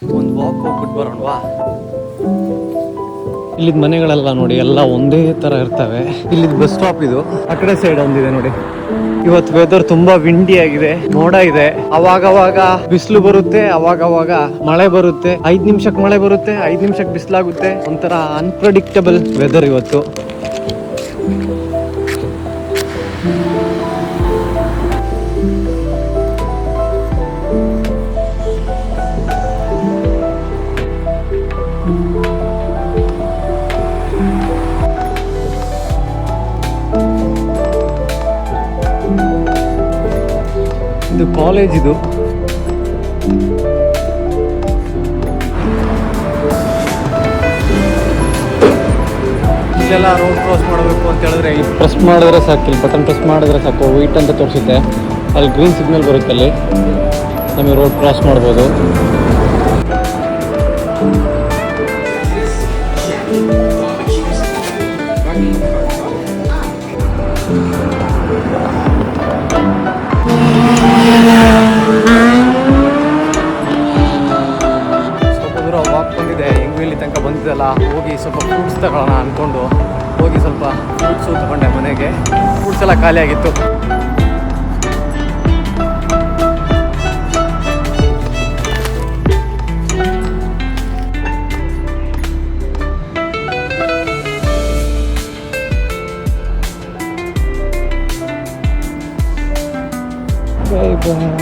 ಒಂದು ವಾಕ್ ಹೋಗ್ಬಿಟ್ಟು ಬರೋಣವಾ. ಇಲ್ಲಿದ್ ಮನೆಗಳೆಲ್ಲ ನೋಡಿ ಎಲ್ಲ ಒಂದೇ ತರ ಇರ್ತವೆ. ಇಲ್ಲಿದ್ ಬಸ್ ಸ್ಟಾಪ್ ಇದು. ಆ ಕಡೆ ಸೈಡ್ ಒಂದಿದೆ ನೋಡಿ. ಇವತ್ತು ವೆದರ್ ತುಂಬಾ ವಿಂಡಿ ಆಗಿದೆ, ಮೋಡ ಇದೆ. ಅವಾಗವಾಗ ಬಿಸಿಲು ಬರುತ್ತೆ, ಅವಾಗವಾಗ ಮಳೆ ಬರುತ್ತೆ. 5 ನಿಮಿಷಕ್ಕೆ ಮಳೆ ಬರುತ್ತೆ, 5 ನಿಮಿಷಕ್ಕೆ ಬಿಸಿಲಾಗುತ್ತೆ. ಒಂಥರ ಅನ್ಪ್ರೆಡಿಕ್ಟಬಲ್ ವೆದರ್ ಇವತ್ತು. ಇದು ಕಾಲೇಜ್ ಇದು. ಇಲ್ಲೆಲ್ಲ ರೋಡ್ ಕ್ರಾಸ್ ಮಾಡಬೇಕು ಅಂತ ಹೇಳಿದ್ರೆ ಇಲ್ಲಿ ಪ್ರೆಸ್ ಮಾಡಿದ್ರೆ ಸಾಕು, ಇಲ್ಲಿ ಬಟನ್ ಪ್ರೆಸ್ ಮಾಡಿದ್ರೆ ಸಾಕು, ವೈಟ್ ಅಂತ ತೋರಿಸುತ್ತೆ. ಅಲ್ಲಿ ಗ್ರೀನ್ ಸಿಗ್ನಲ್ ಬರುತ್ತೆ, ಅಲ್ಲಿ ನಮಗೆ ರೋಡ್ ಕ್ರಾಸ್ ಮಾಡ್ಬೋದು. ವಾಕ್ ಬಂದಿದೆ, ಹೆಂಗೂ ಇಲ್ಲಿ ತನಕ ಬಂದಿದ್ದಲ್ಲ, ಹೋಗಿ ಸ್ವಲ್ಪ ಫ್ರೂಟ್ಸ್ ತಗೊಳ್ಳೋಣ ಅಂದ್ಕೊಂಡು ಹೋಗಿ ಸ್ವಲ್ಪ ಫ್ರೂಟ್ಸು ತಗೊಂಡೆ ಮನೆಗೆ. ಫ್ರೂಟ್ಸ್ ಎಲ್ಲ ಖಾಲಿ ಆಗಿತ್ತು. Bye bye.